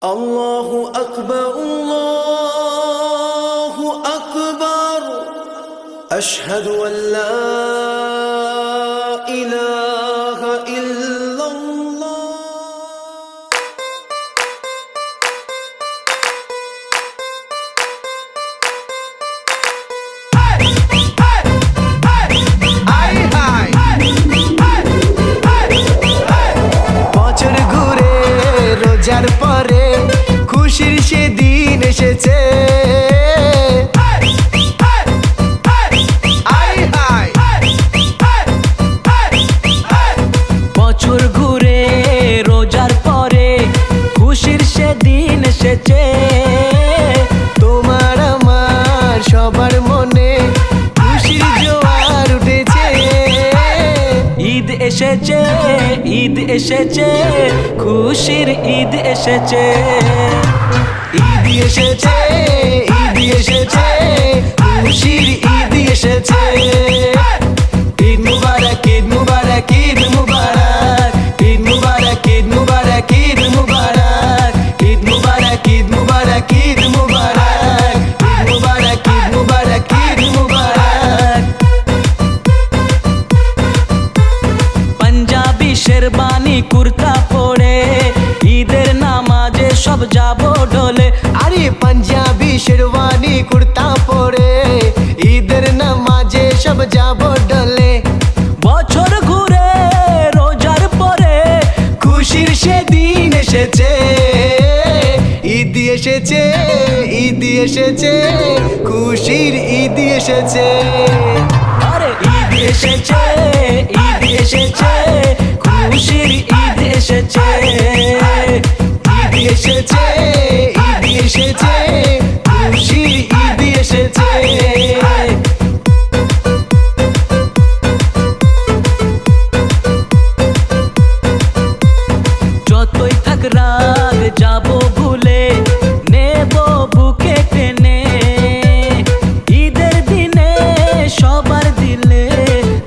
Allahu Akbar, Allahu Akbar, Ashhadu an la ilaha illallah. বছর ঘুরে রোজার পরে খুশির সেদিন এসেছে। বছর ঘুরে রোজার পরে খুশির সেদিন এসেছে। তোমার আমার সবার মনে খুশির জোয়ার উঠেছে। ঈদ এসেছে, ঈদ এসেছে, খুশির ঈদ এসেছে। ঈদ এসেছে, ঈদ এসেছে, খুশির ঈদ এসেছে। ঈদ মুবারক, ঈদ মুবারক, ঈদ মুবারক, ঈদ মুবারক, ঈদ মুবারক, ঈদ মুবারক, ঈদ মুবারক, ঈদ মুবারক, ঈদ মুবারক, ঈদ মুবারক, ঈদ মুবারক, ঈদ মুবারক। পাঞ্জাবি শেরবানি কুর্তা পরে ঈদের নামাজে সব যাব ডলে। আরে পাঞ্জাবি শেরবানি কুর্তা পরে ঈদের নামাজে সব যাব ডলে। বছর ঘুরে রোজার পরে খুশির সেদিন এসেছে। ঈদ এসেছে, ঈদ এসেছে, খুশির ঈদ এসেছে। আরে ঈদ এসেছে, ঈদ এসেছে, খুশির ঈদ এসেছে। ঈদ এসেছে, ঈদ এসেছে, খুশির ঈদ এসেছে। যতই থাক রাগ যাব ভুলে নেব বুকে টেনে। ঈদের দিনে সবার দিলে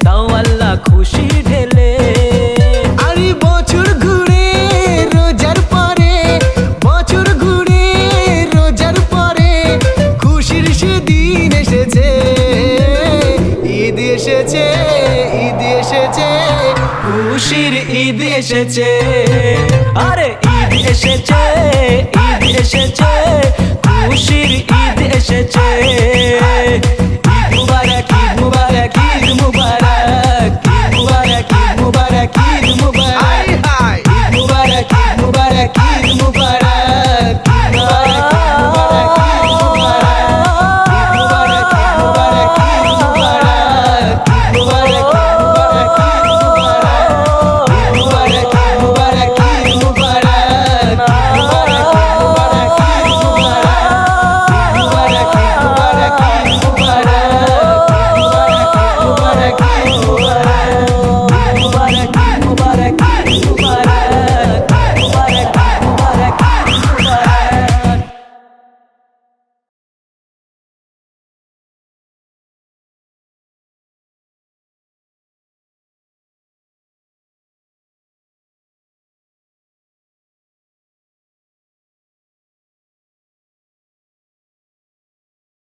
দাও আল্লাহ খুশি ঢেলে। আরে বছর ঘুরে রোজার পরে, বছর ঘুরে রোজার পরে খুশির সেদিন এসেছে। ঈদ এসেছে, ঈদ এসেছে, খুশির ঈদ এসেছে। আরে ঈদ এসেছে, ঈদ এসেছে, খুশির ঈদ